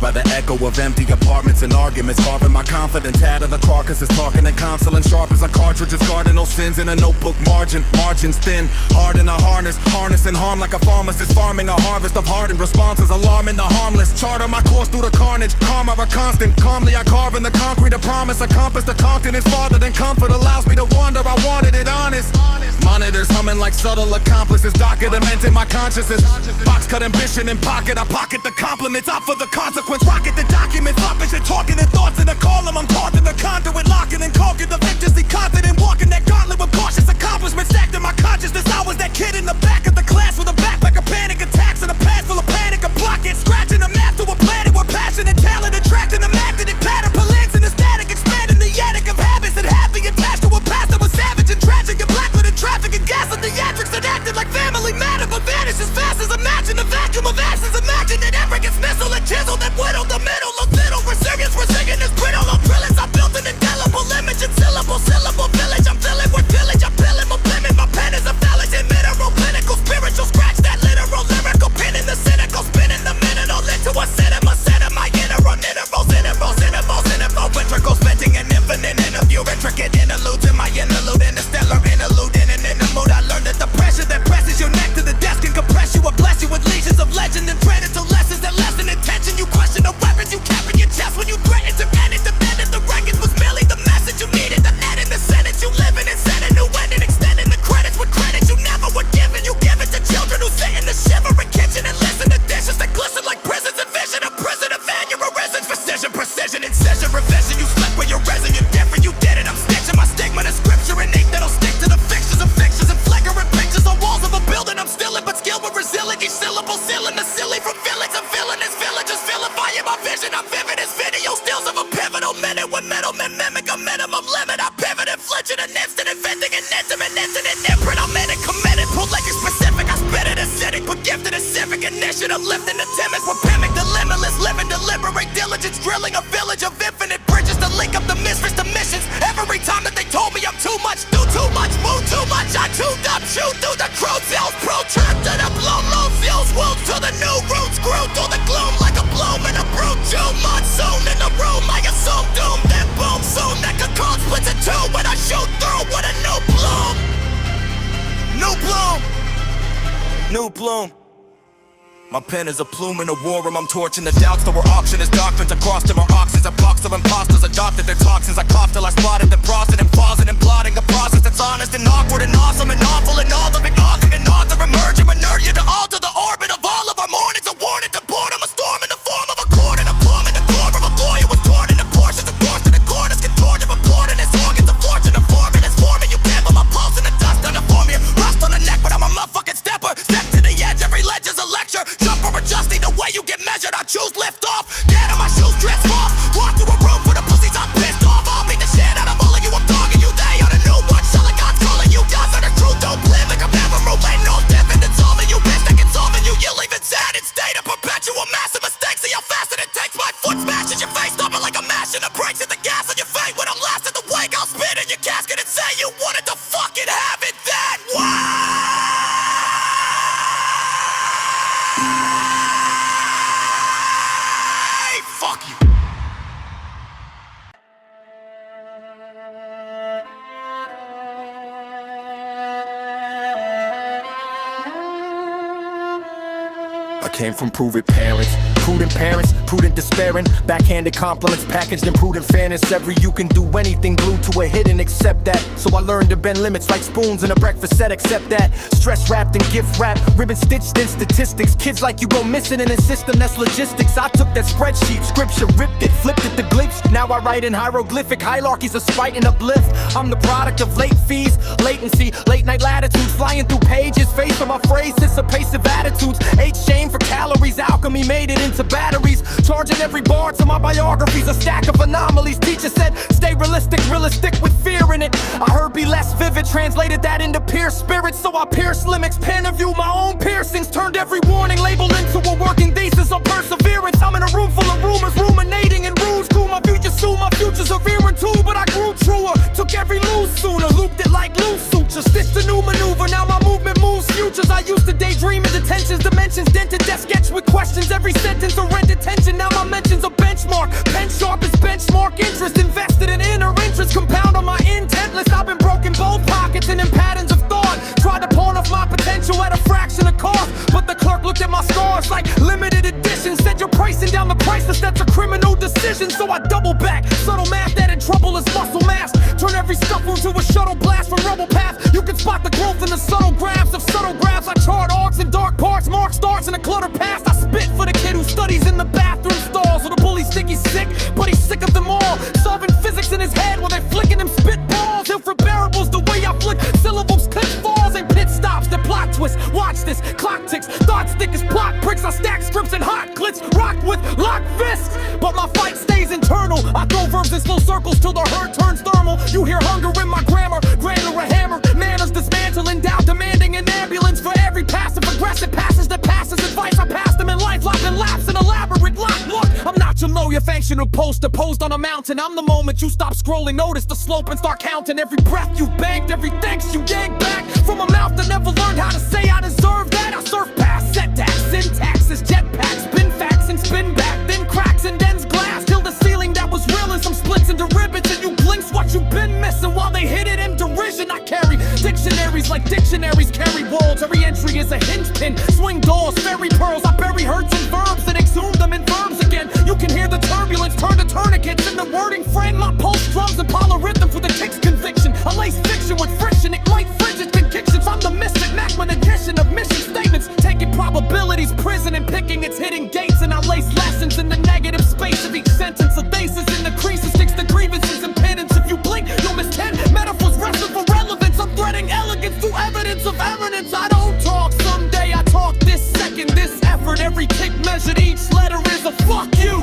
by the echo of empty apartments and arguments. Carving my confidence out of the carcasses, talking and counseling sharp as a cartridge. Guarding no sins in a notebook margin. Margins thin, hard in a harness. Harnessing harm like a pharmacist. Farming a harvest of hardened responses. Alarming the harmless. Charter my course through the carnage. Karma a constant. Calmly I carve in the concrete a promise. A compass the continent's farther than comfort allows me to wander. I wanted it honest. Monitors humming like subtle accomplices. Documenting my consciousness. Box cut ambition in pocket. I pocket the compliments. Opt for the consequence. Rocket the document. Foppish and talking in thoughts in the column. I'm caught in the conduit. Locking and caulking the victors. Confident walking that gauntlet with cautious accomplishments. Stacked in my consciousness. I was that kid in the back of the class with a backpack of panic attacks and a pad full of panic. A block it. Scratching the map to a planet where passion and talent attracting the magnetic pattern. Phalanx in the static. Expanding the attic of habits and happy attached to a past that was savage and tragic and blacklit in traffic and gas and theatrics that acted like family matter but vanished as fast as imagine the vacuum of ashes. Imagine that arrogance missile and chisel that whittled the middle of little resilience. We're singing this brittle on drillings. I built an indelible image and syllable village. I'm filling with pillage. I'm filling my limit. My pen is a phallic and mineral pinnacle spiritual. Scratch that literal lyrical pin in the cynical spinning the minute all into a cinema. Set of my minerals ventricles venting an infinite interview. Intricate interludes in my interlude. Interstellar interlude in the mood. I learned that the pressure that presses your neck to the desk can compress you or bless you with legions of legend and tread into lessons that lessen intention. You question the weapons you kept in your chest when you threatened to end it. Defended the records was merely the message you needed. The net in the sentence you living in. Set a new ending. Extending the credits with credit you never were given. You give it to children who sit in the shivering kitchen and listen to dishes that glisten like prisons and vision. A prison of aneurysms. Precision, incision, revision. You slept where you're resin. You're different. You did it. I'm stitching my stigma to scripture and ink that'll stick to the fixtures of fictions and flagrant pictures on walls of a building. I'm still in, but skilled with resilient. Each syllable sealing the silly from villains. I'm filling this village, just vilifying my vision. I'm vivid as video stills of a pivotal minute when middlemen mimic a minimum limit. I pivot and flinch in an instant, inventing an intimate incident imprint. I'm in it, committed, prolific, specific. I spit it acidic, but gifted a civic initiative. Lifting the timid, with pimic, the limitless, living, deliberate diligence, drilling a village of infinite bridges to link up the misfits to missions. Every time that they told me I'm too much, do too much, move too much, I tuned up, shoot through the crow tails, pro trip to the blown low seals, wounds to the new roots, grew through the gloom like a bloom in a brute June monsoon in the room. I assume doom, then boom soon. That cocoon splits in two when I shoot through with a new bloom. New bloom. New bloom. My pen is a plume in a war room. I'm torching the doubts that were auctioned as doctrines across them are oxys. A box of imposters adopted their toxins. I coughed till I spotted them frosted and pausing and plotting a process that's honest and awkward and awesome and awful and all of it awesome and author emerging with nerd you to alter the orbit of all of our mornings. A warning to boredom, a storm in the form of a chord and a plumb in the core of a boy who was torn into portions of course to the corners contorted, reporting his organs a fortune of forming his forming. You can't put my pulse in the dust under for me. Rust on the neck, but I'm a motherfucking stepper. Step to the edge, every ledge is a lecture. Jump or adjusting the way you get measured. I choose lift off. Get on my shoes, dress off. Walk through a room for the pussies I'm pissed off. I'll beat the shit out of all of you. I'm dogging you. They on a new one. Selling God's calling you down for the truth. Don't live like I'm never relating. All different. It's solving you. Bitch, that can solving you. You leave it sad in state of perpetual massive mistakes. See how fast it takes. My foot smashes your face. Stopping like I'm mashing the brakes. Hit the gas on your face. When I'm last at the wake, I'll spit in your casket and say you wanted to fucking have it that way. Fuck you. I came from prudent parents, prudent despairing, backhanded compliments packaged in prudent fairness. Every you can do anything glued to a hit and accept that. So I learned to bend limits like spoons in a breakfast set. Accept that. Stress wrapped in gift wrap, ribbon stitched in statistics. Kids like you go missing in a system that's logistics. I took that spreadsheet, scripture, ripped it, flipped it to glyphs. Now I write in hieroglyphic hierarchies of spite and uplift. I'm the product of late fees, latency, late night latitudes, flying through pages. Face on my phrase, dissipative attitudes. Ate shame for calories, alchemy made it into batteries. Charging every bar to my biographies, a stack of anomalies. Teacher said, stay realistic with fear in it. I heard be less vivid, translated that into peer spirit. So I pierced limits, pen of view, my own piercings. Turned every warning label into a working thesis of perseverance. I'm in a room full of rumors, ruminating in rules. Cool, my future soon, my future's a veering too. But I grew truer, took every lose sooner. Looped it like loose sutures, stitched a new maneuver. Now my movement moves futures. I used to daydream in detentions, dimensions dented, death sketch with questions. Every sentence or rent attention. Now my mentions I double back. Subtle math that in trouble is muscle mass. Turn every scuffle to a shuttle blast from rubble path. You can spot the growth in the subtle graphs of subtle graphs. I chart arcs and dark parts, mark starts in a clutter past. I spit for the kid who studies in the bathroom stalls. Or the bullies think he's sick, but he's sick of them all. Solving physics in his head while they're flicking him spitballs. Ill for variables, the way I flick syllables, click falls and pit stops. The plot twist, watch this, clock ticks. Thoughts thick as plot bricks. I stack scripts and hot glitz, rock with locked fists. But my fight stays internal. I throw verbs in slow circles till the hurt turns thermal. You hear hunger in my grammar, granular a hammer. Manners dismantling, down demanding an ambulance for every passive aggressive passage that passes advice. I pass them in life, lopping laps in elaborate lock. Look, I'm not your know your functional poster posed on a mountain. I'm the moment you stop scrolling, notice the slope and start counting. Every breath you banked, every thanks you yank back from a mouth that never learned how to say I deserve that. I surf past setbacks, syntaxes, jetpacks, spin facts and spin back, then cracks and dens glass till the ceiling that was real and some splits into ribbons and you glimpse what you've been missing while they hit it in derision. I carry dictionaries like dictionaries carry walls. Every entry is a hinge pin, swing doors, fairy pearls. I bury hurts in verbs and exhume them in verbs again. You can hear the turbulence turn to tourniquets in the wording frame. My pulse drums and polyrhythm for the tick's conviction. I lace fiction with friction, ignite frigid convictions. I'm the mystic Macman edition of mission statements, taking probabilities, prison and picking its hitting gates. And I lace lessons in the negative space of each sentence. A thesis in the creases sticks the grievances and penance. If you blink, you'll miss 10 metaphors wrestling for relevance. I'm threading elegance through evidence of eminence. I don't talk someday, I talk this second. This effort, every tick measured, each letter is a fuck you.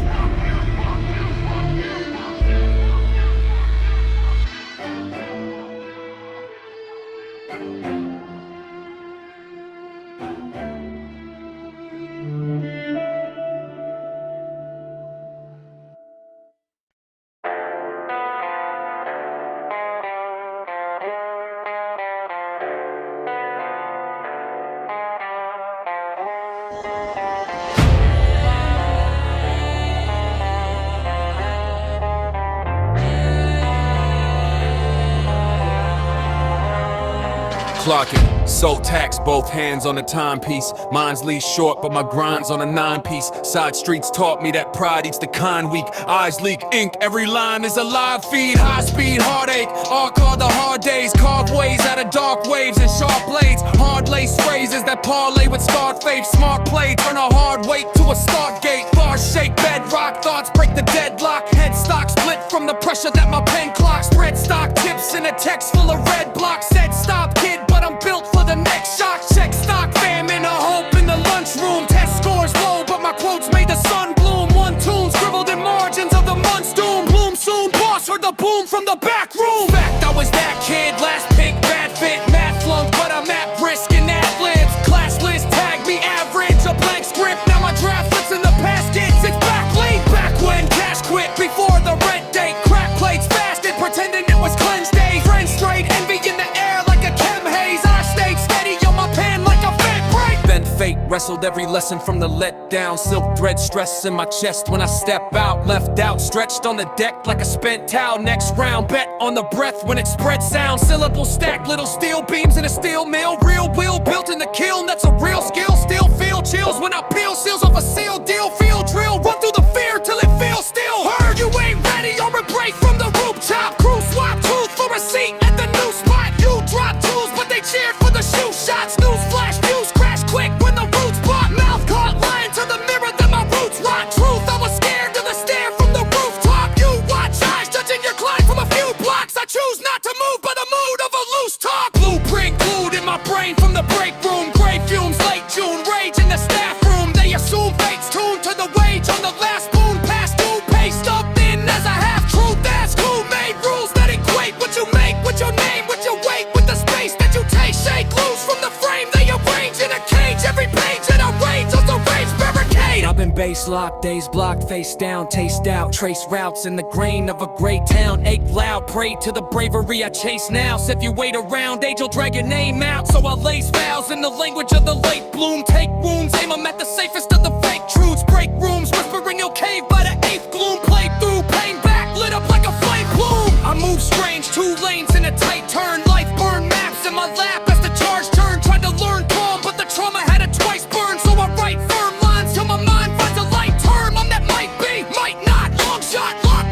Clocking, so taxed, both hands on the timepiece. Mine's least short, but my grind's on a 9-piece. Side streets taught me that pride eats the kind weak. Eyes leak ink, every line is a live feed. High speed, heartache, all called the hard days. Carved ways out of dark waves and sharp blades. Hard lace phrases that parlay with scarred faith. Smart play, turn a hard weight to a start gate. Bars shake bedrock, thoughts break the deadlock. Headstock split from the pressure that my pen clocks. Spread stock tips in a text full of red blocks. Said stop kid, but I'm built for the next shock. Check stock fam in a hope in the lunchroom. Test scores low, but my quotes made the sun bloom. One tune scribbled in margins of the month's doom. Bloom soon, boss heard the boom from the back room. Fact, I was that kid, last pick, bad fit, math flunk, but I'm at brisk in ad-libs. Class list tag me average, a blank script. Now my draft flips in the past gets it's back late. Back when cash quit before the rent date. Crack plates fasted, pretending it was cleanse day. Friends straight, envy in the air like a chem haze. I stayed steady on my pen like a fat break. Bent fate, wrestled every lesson from the letdown. Silk thread stress in my chest when I step out. Left out, stretched on the deck like a spent towel. Next round, bet on the breath when it spread sound. Syllable stack, little steel beams in a steel mill. Real will built in the kiln, that's a real skill. Still feel chills when I peel seals off a seal deal. Feel drill, run through the fear till it feels still. Heard you ain't ready or a break from the rooftop. Crew swap tooth for a seat at the new spot. You drop tools, but they cheered for the shoe shots. News flash, views crash quick when the roots block. Mouth caught lying to the mirror that my roots rot. Truth, I was scared to the stare from the rooftop. You watch eyes judging your climb from a few blocks. I choose not to move by the mood of a loose talk. Blueprint glued in my brain from the break room. Gray fumes, late June, rage in the staff room. They assume fate's tuned to the wage on the last spoon. Past due, paced up thin as a half truth. Ask who made rules that equate what you make with your name, with your weight, with the space that you take. Shake loose from the frame they arrange in a cage. Every page in a rage of the rage barricade. I've been base locked, days blocked, face down, taste out. Trace routes in the grain of a great town. Ache loud, pray to the bravery I chase now. So if you wait around, age will drag your name out. So I lace vows in the language of the late bloom. Take wounds, aim them at the safest of the fake truths. Break rooms, whispering you'll cave by the eighth gloom. Play through, pain back, lit up like a flame plume. I move strange, 2 lanes in a tight turn. Life burn maps in my lap as the charge turn. Tried to learn calm, but the trauma had it twice burned. So I write firm lines till my mind finds a light term. I'm that might be, might not, long shot, lock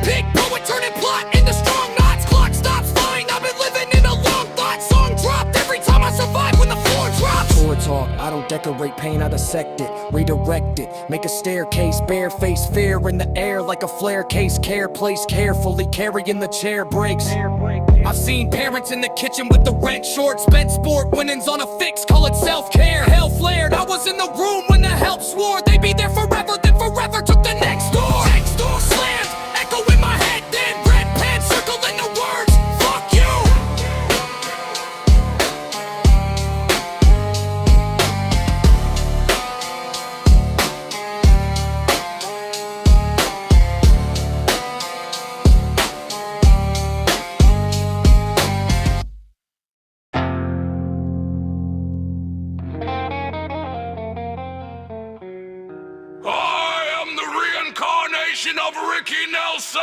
decorate pain, I dissect it, redirect it, make a staircase, bare face, fear in the air like a flare case, care placed carefully, carrying the chair breaks. I've seen parents in the kitchen with the rent short, spent sport winnings on a fix, call it self-care. Hell flared, I was in the room when the help swore they'd be there forever, then forever took the next door. Next door slammed, echo in my head, then red pen circling the words, fuck you. I am the reincarnation of Ricky Nelson!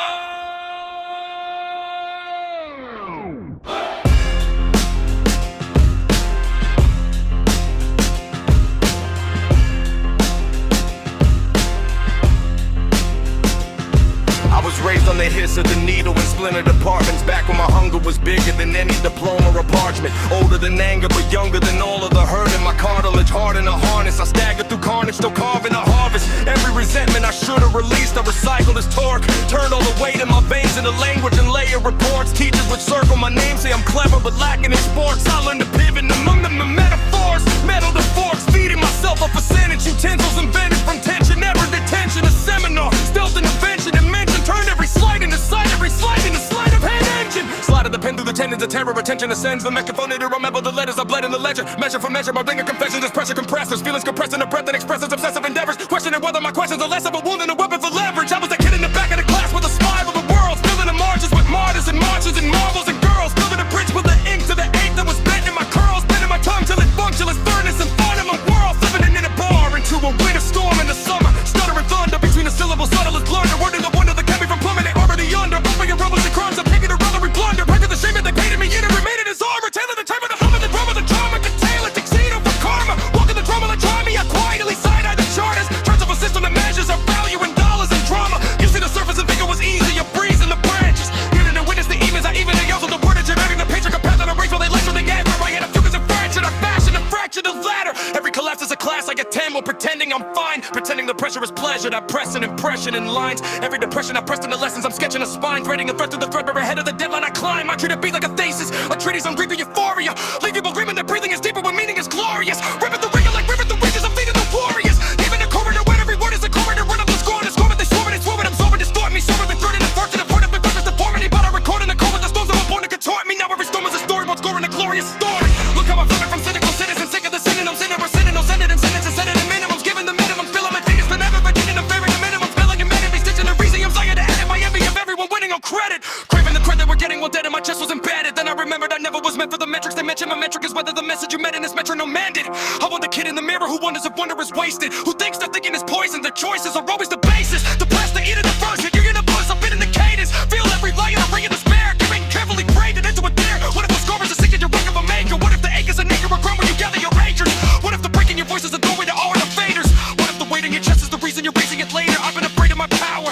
I was raised on the hiss of the needle and splintered apartments, back when my hunger was bigger than any diploma or parchment. Older than anger but younger than all of the hurt in my cartilage, hard in a harness. I stagger through carnage, still carving a harvest. Every resentment I should've released, I recycled as torque. Turned all the weight in my veins into language and layer reports. Teachers would circle my name, say I'm clever but lacking in sports. I learned to pivot among them the metaphors, metal to forks, feeding myself a percentage. Utensils invented from tension, never detention. A seminar, stealth and invention, dimension. Turned every slide into sight, every slide into sleight of hand engine. Slide of the pen through the tendons of terror, attention ascends. The microphone to remember the letters I bled in the ledger. Measure for measure, my blinger confessions is pressure compressors. Feelings compressed in a breath that expresses obsessive endeavors. Questioning whether my questions are less of a wound than a weapon for leverage. I was a kid in the back of the class with a smile of the world, filling the marches with martyrs and marches and marbles and girls. Building a bridge with the ink to the ink that was bent in my curls, bending my tongue till it functionless furnace and fun in my world. Flipping it in a bar into a winter storm in the summer. Stuttering thunder between the syllables, subtle as blunder. Word in the wonder that kept me from plummeting over the under. Bumping and rumbles and crumbs, I'm taking a rubbery blunder. Breaking the shame that they painted me in and remained in his armor. Tailing the tape of the hum of the drum of the drama. The tail and tuxedo for karma. Walking the drum while they try me, I quietly side-eye the charters. Turns of a system that measures our value in dollars and drama. You see the surface and think it was easy, a breeze in the branches. Here to witness the evens, I even the yells of the word of Jamaican. The patriarch path on a race while they lecture the anger. I had a focus and fractured, I fashioned and fractured the ladder. Every collapse is a class, I get 10 while pretending I'm fine. Pretending the pressure is pleasure, I press an impression in lines. Every depression I pressed in the lessons, I'm sketching a spine. Threading a thread through the threadbare ahead of the deadline I climb. I treat a beat like a thesis, a treatise on grieving euphoria. Leave people dreaming that breathing is deeper when meaning is glorious. Ripping the ringer like ripping the ridges, I'm feeding the warriors. Even the corridor when every word is a corridor. Run up the score and the score, but they swarm and they swarm and absorb and distort me. Sober than threatened and fortunate, point of the purpose deformity. But I record in the cold with the storms that were born to contort me. Now every storm is a storyboard scoring a glorious story. Look how I'm flipping from cynical citizens, sick of the sin and I'm sinning, we're sinning, no sending and sentences, setting in minimums, giving the minimum, fill my fingers, but never beginning, I'm fearing the minimum, spilling humanity, stitching the reason I'm saying to edit my envy of everyone winning on credit. Craving the credit we're getting while dead and my chest was embedded. Then I remembered I never was meant for the metrics they mention. My metric is whether the message you met in this metronome mandate. I want the kid in the mirror who wonders if wonder is wasted, who thinks that thinking is poison. Their choices are always the basis, the blast, the eat of the frozen. You're gonna buzz up in the cadence, feel every layer, I'm bringing despair. Giving carefully braided into a dare. What if the score is a secret, you're work of a maker? What if the ache is a nigger, a crumb when you gather your ragers? What if the breaking your voice is a doorway to all the faders? What if the weight in your chest is the reason you're raising it later? I've been afraid of my power,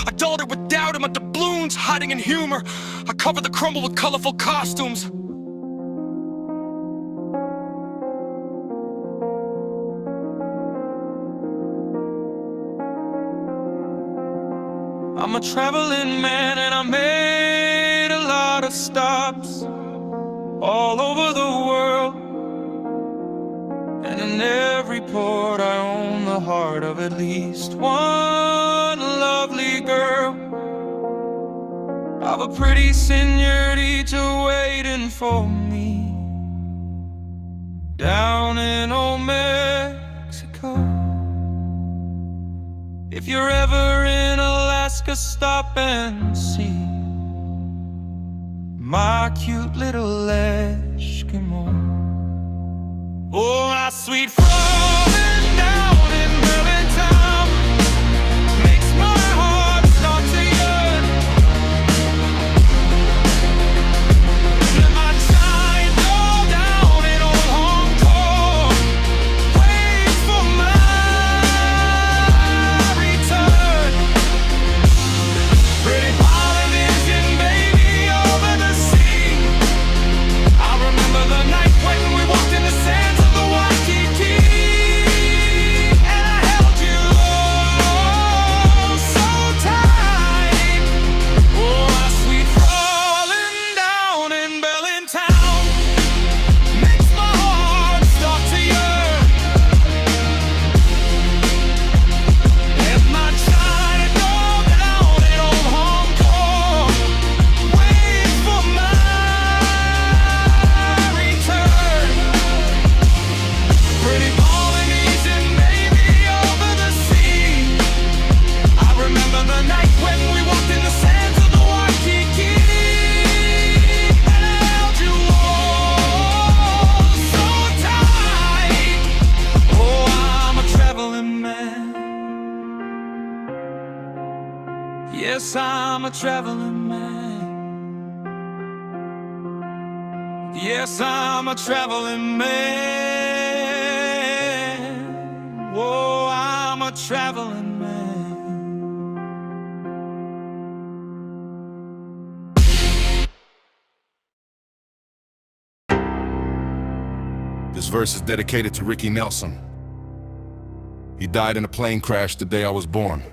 I dulled it with doubt, I'm a doubloons, hiding in humor. I cover the crumble with colorful costumes. I'm a traveling man and I made a lot of stops all over the world. And in every port I own the heart of at least one lovely girl. I've a pretty señorita waiting for me down in old Mexico. If you're ever in Alaska, stop and see my cute little Eskimo. Oh, my sweet frozen down in Berlin town makes my heart start to yearn. Let my time go down in old Hong Kong, wait for my return. Pretty Polynesian baby over the sea. I remember the night when we walked in the sands of the Waikiki. Yes, I'm a traveling man. Yes, I'm a traveling man. Whoa, I'm a traveling man. This verse is dedicated to Ricky Nelson. He died in a plane crash the day I was born.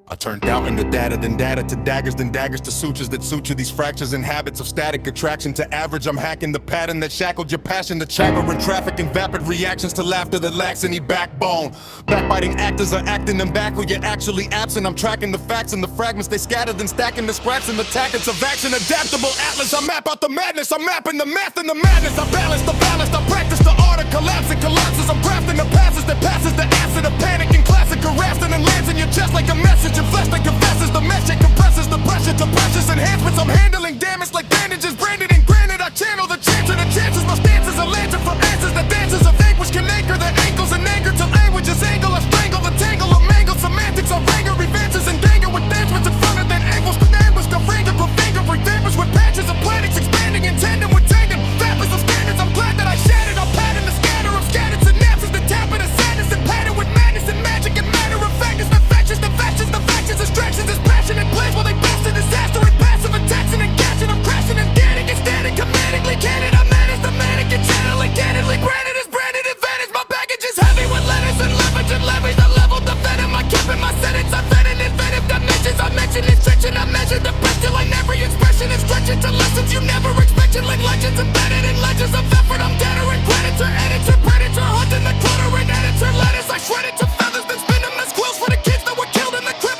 I turned doubt into data, then data to daggers, then daggers to sutures that suture these fractures and habits of static attraction to average. I'm hacking the pattern that shackled your passion to chagger and traffic and vapid reactions to laughter that lacks any backbone. Backbiting actors are acting them back when you're actually absent. I'm tracking the facts and the fragments they scattered, then stacking the scraps and the tactics of action. Adaptable atlas, I map out the madness. I'm mapping the math and the madness. I balance the ballast, I practice the art of collapse and collapses. I'm crafting the passes that passes the acid of panic and classic harassing and lands in your chest like a message. Flesh that confesses, the mesh that compresses the pressure to precious enhancements. I'm handling damage like bandages, branded and granted. I channel the chance of the chances. My stance is a lantern for answers. The dances of anguish can anchor their ankles and anger till language is angle. I strangle the tangle of mangled semantics. I wrangle advances and danger with dangerous in front of that angles. The ambush, the finger, finger, redampers with patches of planets expanding in tandem with tandem. Vapors of standards, I'm glad that I shattered. I'll pattern the scatter of scattered synapses. The tap of the sadness and pattern with madness and magic and matter of fact is the factions, the factions, the factions. Distractions is passionate plays while they blast a disaster and passive attacks and catching. I'm crashing and dancing and standing commandingly candid. I'm managed the manic and channeling candidly. Branded is branded advantage. My baggage is heavy with letters and leverage and leverage. I leveled the venom. I kept in my sentence. I fed in inventive dimensions. I mentioned it's stretching. I measured the best till like every expression is stretching to lessons you never expected. Like legends embedded in legends of effort. I'm deader and predator, editor, predator, hunting the clutter and editor letters. I shred it to feathers, then spin them as quills for the kids that were killed in the crib.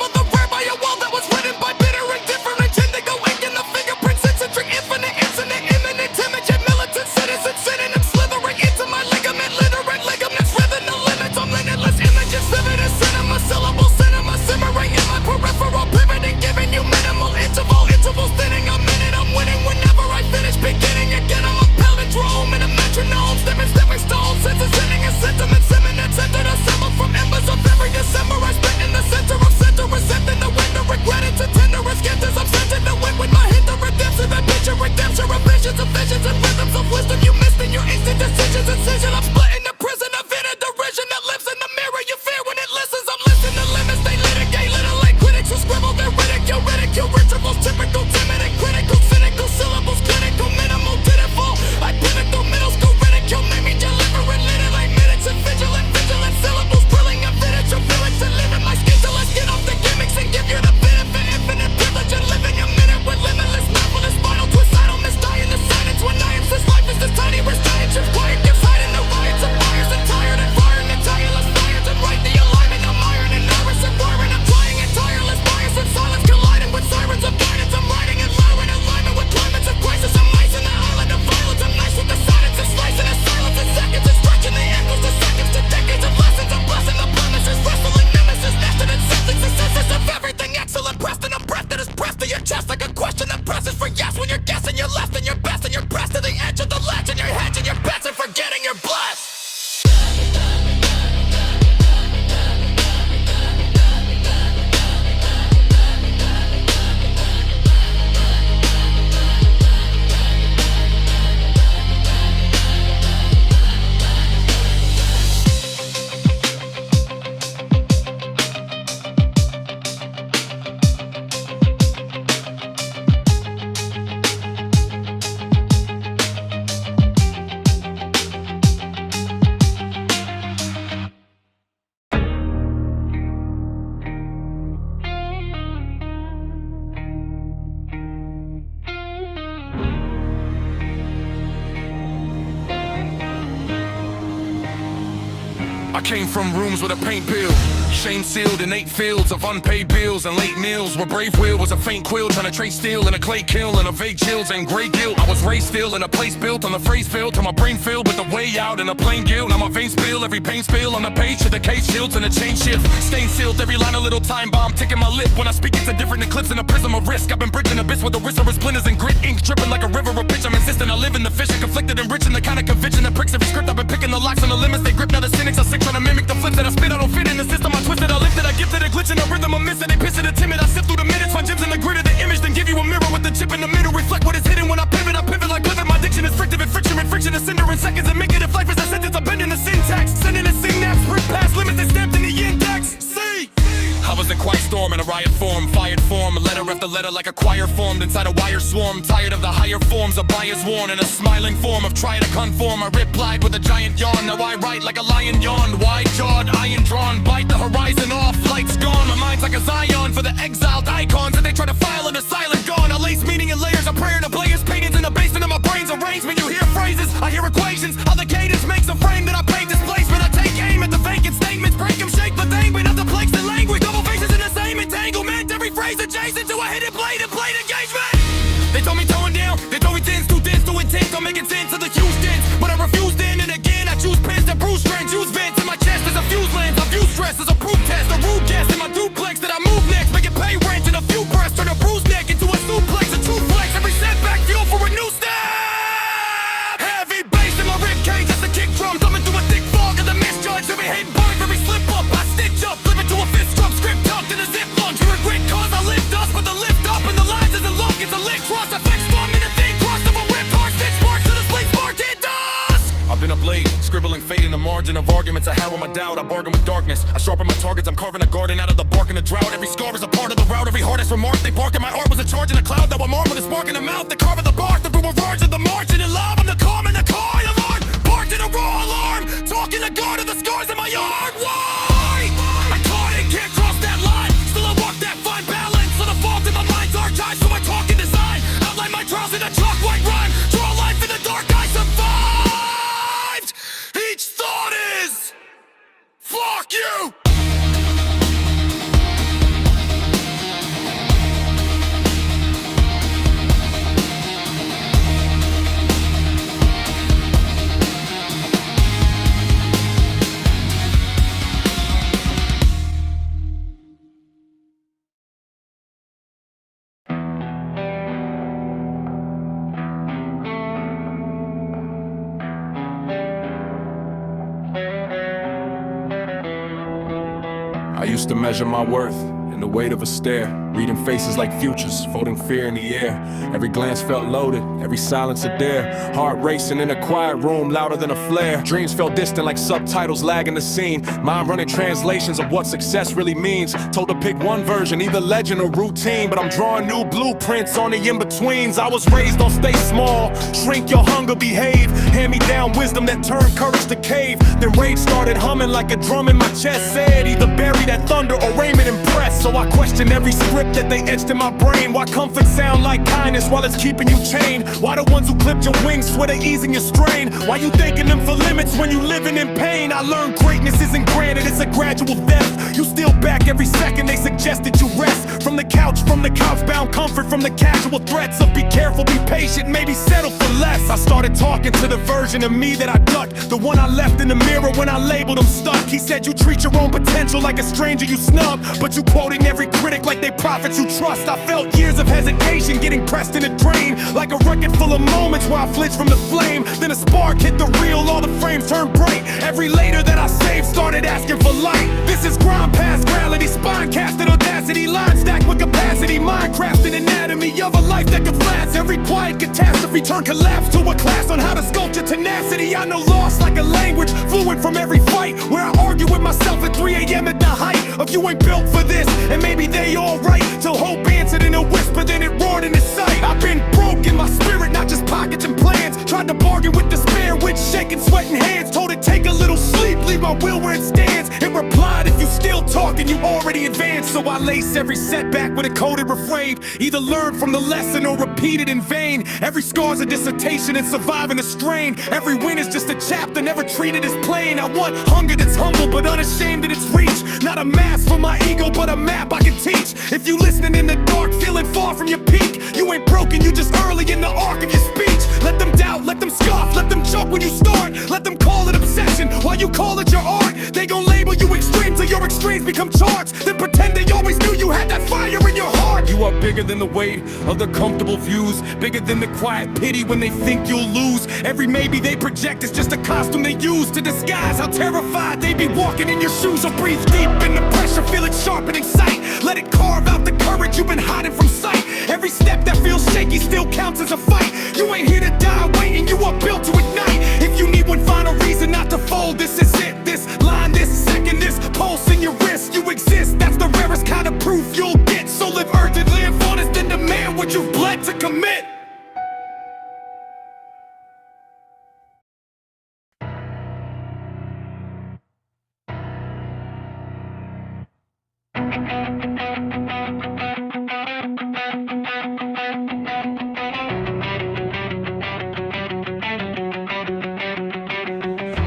By a wall that was written by bitter indifference. Indigo ink in the fingerprints. Eccentric, infinite, incident, imminent, image, and militant citizens. Synonym slithering into my ligament. Literate ligaments, within the limits. I'm limitless images, vivid as cinema. Syllable cinema, simmering in my peripheral. Pivoting, giving you minimal intervals thinning. I'm in it, I'm winning whenever I finish. Beginning again, I'm a palindrome in a metronome. Stepping stones, senses sending a sentiment. Imminent, centered, assembled from embers of every December. I spent in the center of center, resenting the window, regretting to tenderest gifters. I'm scenting the wind with my hint of redemption. That picture, redemption, revisions of visions and rhythms of wisdom. You missed in your instant decisions, incision. I'm splitting the prison of inner derision that lives in the mirror. You fear when it listens. I'm listening to limits. They litigate, little like critics who scribble their ridicule rituals. Typical, timid and critical, cynical syllables, clinical, minimal. Didn't fall. I pivot through middle school ridicule. Made me deliberate, lit it like minutes and vigilant syllables. Brilliant and fitted your village to live in my skin. So let's get off the gimmicks and give you the benefit. Infinite privilege and living a minute with limitless marvelous spinal twist. I don't miss dying the silence when I am this life is this tiny wrist giant chips. Quiet gifts hiding the riots of fires and tired and firing and tireless fires and right the alignment. I'm iron and nervous and wiring. I'm trying and tireless bias and silence colliding with sirens of guidance. I'm riding and lower in alignment with climates of crisis. I'm ice in the island of violence. I'm nice with the silence and slicing and silence in seconds and stretching the echoes to seconds to decades of lessons. I'm blessing the blemishes, wrestling nemesis, nested in synthesis of everything excellent. Pressed in a breath that is pressed to your chest like a question that presses for yes when you're guessing you're left and you're best and you're pressed to the edge of the ledge and you're hedging your bets and forgetting you're blessed. I came from rooms with a paint bill, shame sealed in 8 fields of unpaid bills and late meals, where brave will was a faint quill trying to trace steel in a clay kiln and a vague chills and gray guilt. I was raised still in a place built on the phrase filled till my brain filled with the way out in a plain guilt. Now my veins spill, every pain spill on the page to the cage shields and the chain shift. Stain sealed, every line a little time bomb ticking my lip. When I speak it's a different eclipse in a prism of risk. I've been bridging abyss with the wrist of splinters and grit, ink dripping like a river of pitch. I'm insisting I live in the fish and conflicted and rich in the kind of conviction that pricks every script. I've been picking the locks on the limits they grip. Now the cynics are sick trying to mimic the flips that I spit. I don't fit in the system. I missing a rhythm, I'm missing. They pissing the timid. I sift through the minutes, find gems in the grid of the image, then give you a mirror with the chip in the middle. Reflect what is hidden when I pivot like pivot. My diction is frictive and friction is cinder in seconds. And make it if life is a sentence, I'm bending the syntax. Sending a synapse, brick past limits, they stamped in the index. See? I was in quiet storm in a riot form, fired form, letter after letter like a choir formed inside a wire swarm. Tired of the higher forms of bias worn in a smiling form of try to conform. I replied with a giant yawn. Now I write like a lion yawn, wide-jawed, iron drawn, bite the horizon off, lights gone. My mind's like a Zion for the exiled icons that they try to file in a silent gone. I lace meaning in layers of prayer to players, paintings in the basement of my brain's arrangement. You hear phrases, I hear equations, how the cadence makes a frame that I paint displacement. I take aim at the vacant statements, break them, shake, but they ain't been up the place in language. Double faces in the same entanglement, every phrase adjacent to a hidden blade and blade engagement. They told me towing down, they told me dense, too dense, too intense, don't make it sense to the Houstons. But I refused then and again, I choose pens to bruise strength, use vents in my chest as a fuse lens. I view stress as a proof test, a rude guess in my duplex that I move next, make it pay rent in a few breaths, turn a bruised neck into a suplex, a true flex, every setback fuel for a new step. Heavy bass in my rib cage, that's the kick drum, thumbing through a thick fog of the misjudge, every hate bug, every slip up, I stitch up, flip it to a fist drum, script tucked in a zip lunge. You regret cause I lift us, but the lift up and the lines isn't long, it's a lit cross, I flex storm in a thing, cross of a whip, hard stitch sparks to the split spark, it does. I've been up late, scribbling fate in the margin of arguments. I have with my doubt, I bargain with darkness. I sharpen my targets, I'm carving a garden out of the bark in the drought. Every scar is a part of the route, every hardest remark they bark. And my art was a charge in a cloud that I'm armed with a spark in the mouth. The carve of the bark, the barrage of the march. And in love, I'm the calm and the coy alarm. Barked in a raw alarm, talking to guard of the scars in my yard. Why? I caught it, can't cross that line. Still I walk that fine balance on the fault in my mind's archive. So I talk and design, outline my trials in a chalk white rhyme. Draw life in the dark, I survived. Each thought is, fuck you. I used to measure my worth in the weight of a stare, reading faces like futures, folding fear in the air. Every glance felt loaded, every silence a dare. Heart racing in a quiet room, louder than a flare. Dreams felt distant like subtitles lagging the scene. Mind running translations of what success really means. Told to pick one version, either legend or routine. But I'm drawing new blueprints on the in-betweens. I was raised on stay small, shrink your hunger, behave. Hand me down wisdom that turned courage to cave. Then rage started humming like a drum in my chest. Said either bury that thunder or aim it impressed. So I question every script that they etched in my brain. Why comfort sound like kindness while it's keeping you chained? Why the ones who clipped your wings swear they easing your strain? Why you thanking them for limits when you living in pain? I learned greatness isn't granted, it's a gradual death. You steal back every second they suggested you rest. From the couch bound comfort from the casual threats of be careful, be patient, maybe settle for less. I started talking to the version of me that I ducked, the one I left in the mirror when I labeled him stuck. He said you treat your own potential like a stranger you snub, but you quoting every critic like they prophets you trust. I felt years of hesitation getting pressed in a drain, like a record full of moments where I flinched from the flame. Then a spark hit the reel, all the frames turned bright. Every later that I saved started asking for light. This is grind past gravity, spine casted audacity, line stacked with capacity, Minecraft an anatomy of a life that could last. Every quiet catastrophe turned collapse to a class on how to sculpture tenacity. I know lost like a language, fluent from every fight, where I argue with myself at 3 a.m. at the height of you ain't built for this, and maybe they all right, till hope answered in a whisper, then it roared in his sight. I've been broke in my spirit, not just pockets and plans. Tried to bargain with despair, with shaking, sweating hands. Told it take a little sleep, leave my will where it stands. It replied, if you still talking, you already advanced. So I lace every setback with a coded refrain. Either learn from the lesson or repeat it in vain. Every scar's a dissertation in surviving a strain. Every win is just a chapter, never treated as plain. I want hunger that's humble but unashamed in its reach. Not a mask for my ego, but a map I can teach. If you listening in the dark, feeling far from your peak, you ain't broken, you just early in the arc of your speech. Let them doubt, let them scoff, let them choke when you start. Let them call it obsession while you call it your art. They gon' label you extreme till you're extreme. streams become charts, then pretend they always knew you had that fire in your heart. You are bigger than the weight of their comfortable views, bigger than the quiet pity when they think you'll lose. Every maybe they project is just a costume they use to disguise how terrified they be walking in your shoes. So breathe deep in the pressure, feel it sharpening sight. Let it carve out the courage you've been hiding from sight. Every step that feels shaky still counts as a fight. You ain't here to die waiting, you are built to ignite. If you need one final reason not to fold, this is it. This line, this second, this pulse in your wrist. You exist, that's the rarest kind of proof you'll get. So live urgent, live honest, and demand what you've bled to commit.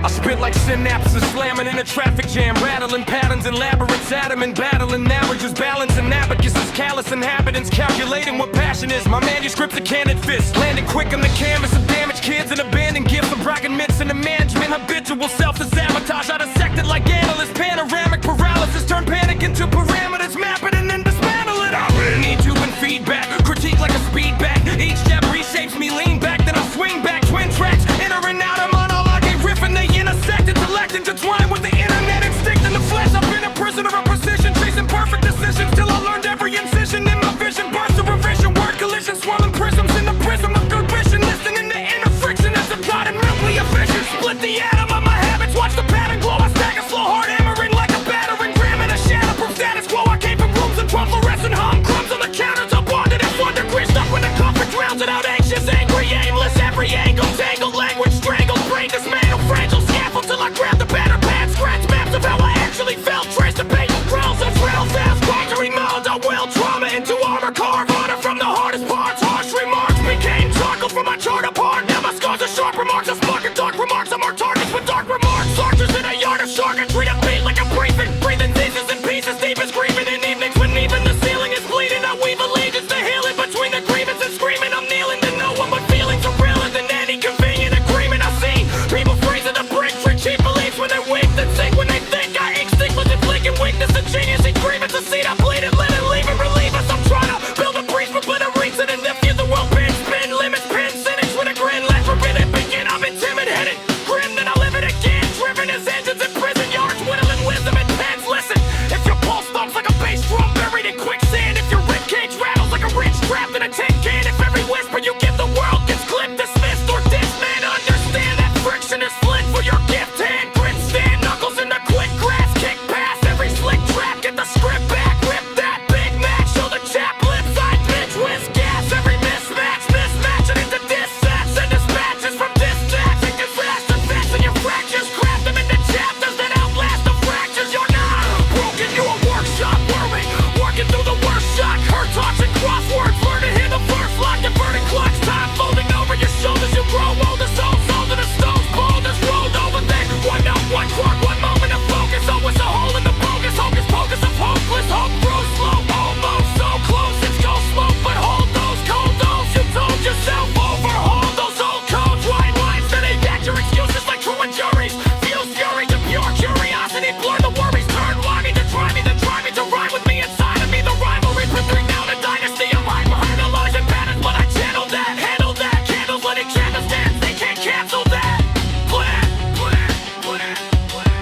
I spit like synapses, slamming in a traffic jam, rattling patterns and labyrinths, adamant, battling averages, balancing abacuses, callous inhabitants, calculating what passion is. My manuscript's a cannon fist, landing quick on the canvas of damaged kids and abandoned gifts of bragging myths and the management, habitual self to sabotage. I dissect it like analysts, panoramic paralysis, turn panic into parameters, map it and then dismantle it. I need tube and feedback, critique like a speed back. Each step reshapes me, lean back, then I swing back, twin tracks, enter and out of monologue, a riff and they intersect, intellect intertwined with the internet instinct in the flesh. I've been a prisoner of precision, chasing perfect decisions till I learned every incision in my vision. Burst of revision, word collision, swirling prisms in the prism of good vision. Listening to inner friction as a plot and mentally efficient. Split the atom of my habits, watch the pattern glow. I stack a slow heart hammering like a battering ram in a shatterproof status quo. I came from rooms and fluorescent hum crumbs on the counters. I wandered in 1 degree, stuck when the comfort drowns it out. Anxious, angry, aimless, every angle tangled, language strangled, brain dismantled, fragile scaffold till I grab the batter pad, scratch maps of how I actually felt. Trace the pages, drills and trails, fast conjuring modes. I will trauma into armor, carve honor from the hardest parts. Harsh remarks became charcoal from my chart apart. Now my scars are sharp remarks, I spark and dark remarks. I'm more targets with dark remarks. Archers in a yard of circuitry, I beat like a breathing, breathing pieces and pieces, deep as grieving in evenings when even the ceiling is bleeding. I weave allegiance to heal it between the grievance and screaming. I'm kneeling to no one, but feelings are realer than any convenient agreement. I see people freezing the brick, trick cheap beliefs when they're weak, then sink when they think. I ink stigmas and blinking weakness and genius and grievance. A seed I bleed it, let it leave and relieve us. I'm trying to build a breeze for better reason and diffuse the world bend, spin limits, pin cynics with a grin. Let forbidden begin. I'm intimidated, grim, then I live it again. Driven as engines in prison yards, whittling wisdom and pens. Listen, if your pulse thumps like a bass drum buried in quicksand, if your ribcage rattles like a ridge trapped in a tin can, if every whisper you give the world gets clipped, dismissed, or dissed, man, understand that friction is split for your gift hand. Grit stand, knuckles in the quick grass, kick past every slick trap, get the script back, rip that Big Mac, show the chap lips, I bitch, whiz gas, every mismatch, mismatch it into dispatch, send dispatches from dispatch, and disaster, fasten your fractures, craft them into chapters that outlast the fractures. You're not broken, you a workshop worming, working through the worst shock, hurt talks and crosswords, learn to hear the first lock, diverting clocks, time folding over your shoulders, you grow older, souls sold to the stones, boulders rolled over there, one note, one chord, one moment of focus, always a hole in the bogus, hocus pocus of hopeless, hope grows slow, almost so close, it's go slow, but hold those cold those, you told yourself, overhaul those old codes, white lines, then they back your excuses like truant juries, fuse fury to pure curiosity, blur the worries, turn lie me to try me, then try me to rhyme with me inside of me, the rivalry, pursuing down a dynasty, I'm hide behind the lies and patterns, but I channel that, handle that, candles letting candles dance, they can't cancel that, plan, plan, plan, plan.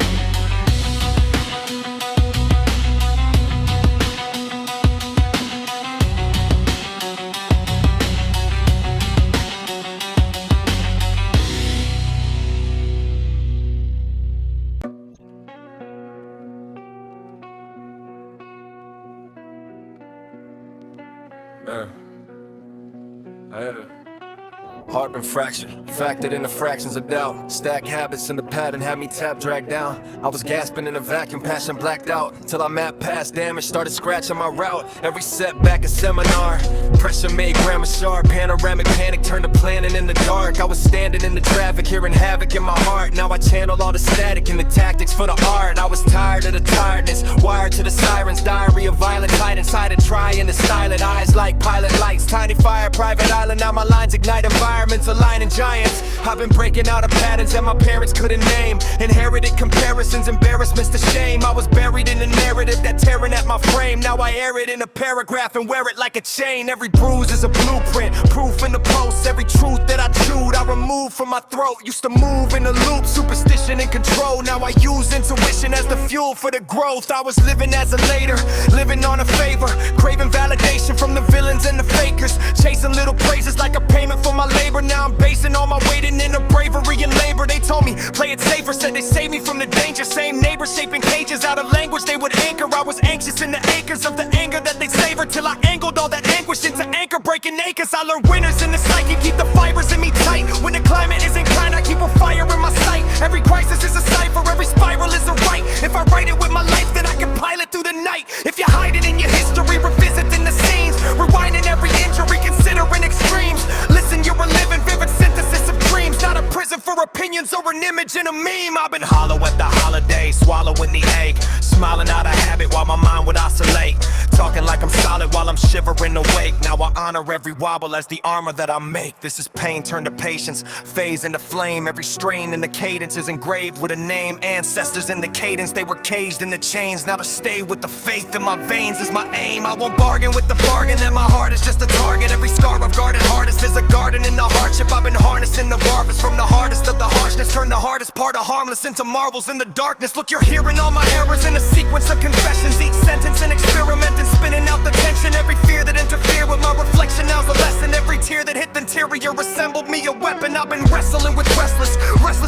Heart been fractured, factored into fractions of doubt. Stack habits in the pattern had me tap dragged down. I was gasping in a vacuum, passion blacked out. Till I mapped past damage, started scratching my route. Every setback a seminar, pressure made grammar sharp. Panoramic panic turned to planning in the dark. I was standing in the traffic, hearing havoc in my heart. Now I channel all the static and the tactics for the art. I was tired of the tiredness, wired to the sirens. Diary of violent hide inside and trying to style it. Eyes like pilot lights, tiny fire, private island. Now my lines ignite and violent. environments aligning giants. I've been breaking out of patterns that my parents couldn't name. Inherited comparisons, embarrassments to shame. I was buried in a narrative that tearing at my frame. Now I air it in a paragraph and wear it like a chain. Every bruise is a blueprint, proof in the post. Every truth that I chewed, I removed from my throat. Used to move in a loop, superstition and control. Now I use intuition as the fuel for the growth. I was living as a later, living on a favor, craving validation from the villains and the fakers, chasing little praises like a payment for my labor. Now I'm basing all my waiting in the bravery and labor. They told me play it safer, said they saved me from the danger. Same neighbors shaping cages out of language they would anchor. I was anxious in the acres of the anger that they savor, till I angled all that anguish into anchor breaking acres. I learned winners in the psyche, keep the fibers in me tight. When the climate isn't kind, I keep a fire in my sight. Every crisis is a cipher, every spiral is a right. If I write it with my life, then I can pilot through the night. If you hide it in your history, revisiting the scenes, rewinding every injury, considering extremes. Listen, you're a living, vivid synthesis of dreams, not a prison for opinions or an image in a meme. I've been hollow at the holiday, swallowing the ache, smiling out of habit while my mind would oscillate, talking like I'm solid while I'm shivering awake. Now I honor every wobble as the armor that I make. This is pain turned to patience, phase into flame. Every strain in the cadence is engraved with a name. Ancestors in the cadence, they were caged in the chains. Now to stay with the faith in my veins is my aim. I won't bargain with the bargain, and my heart is just a target. Every scar I've guarded hardest is a garden in the hardship. I've been harnessing the harvest from the hardest of the harshness. Turn the hardest part of harmless into marvels in the darkness. Look, you're hearing all my errors in a sequence of confessions. Each sentence an experiment and spinning out the tension. Every fear that interfered with my reflection now's a lesson. Every tear that hit the interior assembled me a weapon. I've been wrestling with restless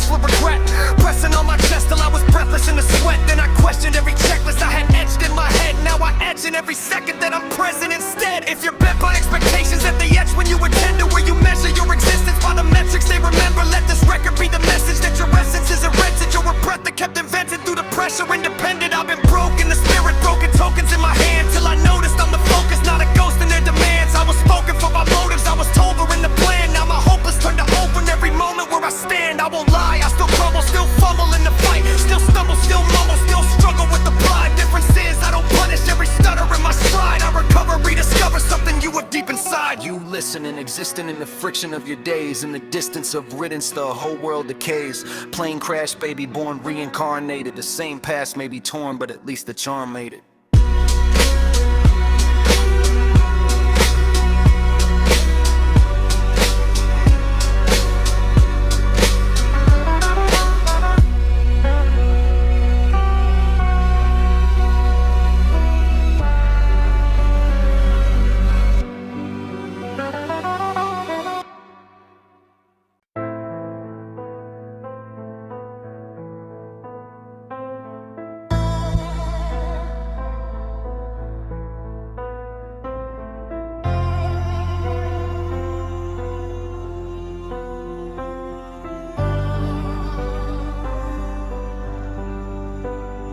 for regret, pressing on my chest till I was breathless in the sweat. Then I questioned every checklist I had etched in my head. Now I etch in every second that I'm present instead. If you're bent by expectations that they etch when you attend to where you measure your existence by the metrics they remember, let this record be the message that your essence is a rented. You're a breath that kept invented through the pressure, independent. I've been broken, the spirit broken, tokens in my hand, till I noticed I'm the focus, not a ghost in their demands. I was spoken for my motives, I was told we're in the plan. Now my hope is turned to hope in every moment where I stand. I won't lie, I still crumble, still fumble in the fight, still stumble, still mumble, still struggle with the pride. Difference is I don't punish every stutter in my stride. I recover, rediscover something you have deep inside. You listening, existing in the friction of your days, in the distance of riddance, the whole world decays. Plane crash, baby born, reincarnated. The same past may be torn, but at least the charm made it.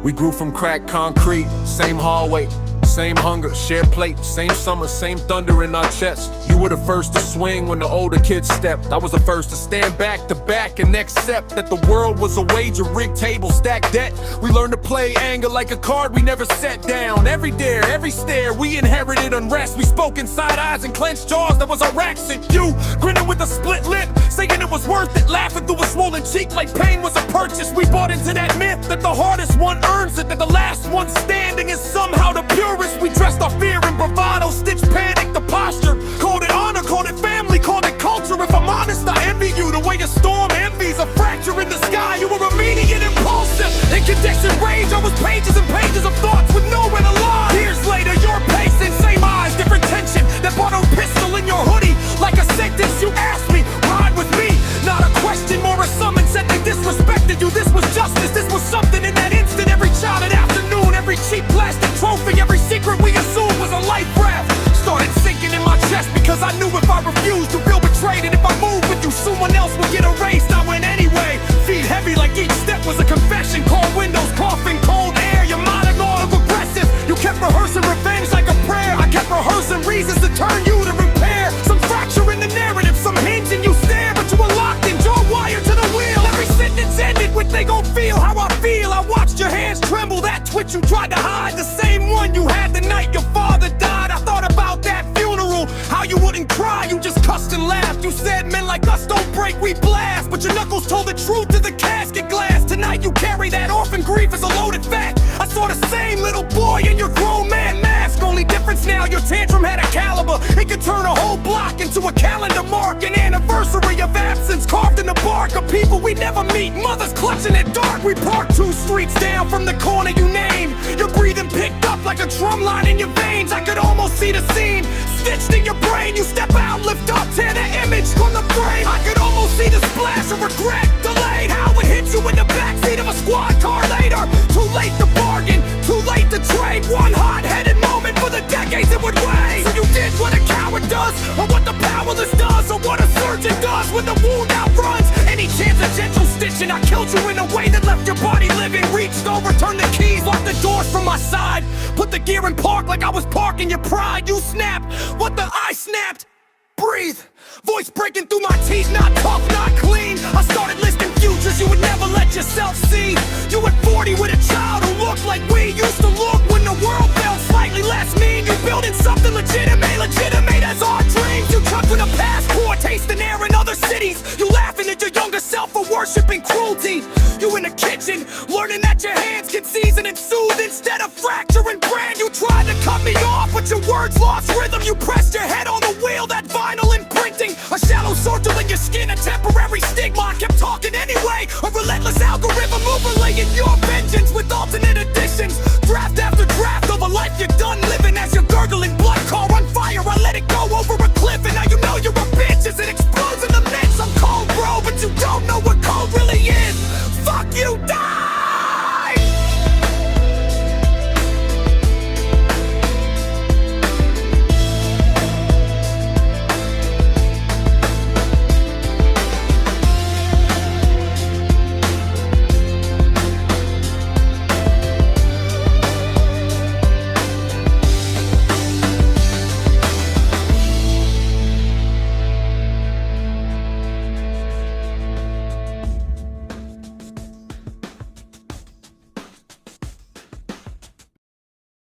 We grew from cracked concrete, same hallway, same hunger, shared plate, same summer, same thunder in our chests. You were the first to swing when the older kids stepped. I was the first to stand back to back and accept that the world was a wager, rigged table, stacked debt. We learned to play anger like a card we never set down. Every dare, every stare, we inherited unrest. We spoke inside eyes and clenched jaws, that was our accent. You, grinning with a split lip, saying it was worth it, laughing through a swollen cheek like pain was a purchase. We bought into that myth that the hardest one earns it, that the last one standing is somehow the purest. We dressed our fear in bravado, stitched panic, the posture. Called it honor, called it family, called it culture. If I'm honest, I envy you, the way your storm envies a fracture in the sky. You were immediate, impulsive, incandescent rage. I was pages and pages of thoughts with nowhere to lie. Years later, your pacing, same eyes, different tension. That bottle pistol in your hoodie, like a sentence. You asked me, ride with me. Not a question, more a summons. Said they disrespected you, this was justice. This was something in that instant. Every child at afternoon, every cheap plastic trophy, every secret we assumed was a life raft started sinking in my chest, because I knew if I refused, the real betrayed. And if I moved with you, someone else would get erased. I went anyway, feet heavy like each step was a confession. Cold windows, coughing, cold air. Your monologue aggressive. You kept rehearsing revenge like a prayer. I kept rehearsing reasons to turn you to repair. Some fracture in the narrative, some hinge and you stare, but you were locked in, jaw wired to the wheel. Every sentence ended with they gon' feel how I feel. I watched your hands tremble, that twitch you tried to hide, the same one you had the night your father died. I thought about that funeral, how you wouldn't cry, you just cussed and laughed. You said men like trust don't break, we blast. But your knuckles told the truth to the casket glass. Tonight you carry that orphan grief as a loaded fact. I saw the same little boy in your grown man mask. Only difference now, your tantrum had a caliber. It could turn a whole block into a calendar mark. An anniversary of absence carved in the bark of people we never meet. Mothers clutching at dark. We parked 2 streets down from the corner you named. Your breathing picked up like a drum line in your veins. I could almost see the scene stitched in your brain. You step out, lift up, tear the image from the frame. I could almost see the splash of regret delayed. How it hit you in the backseat of a squad car later. Too late to bargain, too late to trade. One hot-headed moment for the decades it would weigh. So you did what a coward does, or what the powerless does, or what a surgeon does when the wound outruns any chance of gentle stitching. I killed you in a way that left your body living. Reached over, turned the keys, locked the doors from my side. Put the gear in park like I was parking your pride. You snapped, what the I snapped. Breathe, voice breaking through my teeth. Not tough, not clean. I started listing futures you would never let yourself see. You at 40 with a child who looked like we used to look when the world felt slightly less mean. You're building something legitimate as our dreams. You chucked with a passport, tasting air in other cities. You laughing at your younger self for worshiping cruelty. You in the kitchen, learning that your hands can season and soothe instead of fracturing brand. You tried to cut me off, but your words lost rhythm. You pressed your head on the wheel, that vinyl imprinting. A shallow circle in your skin, a temporary stigma. I kept talking anyway, a relentless algorithm overlaying your vengeance with alternate additions. Draft after draft of a life you're done living. As your gurgling blood car on fire, I let it go over a cliff. And now you know you're a bitch as it explodes in the midst. I'm cold, bro, but you don't know what cold really is. Fuck you, die!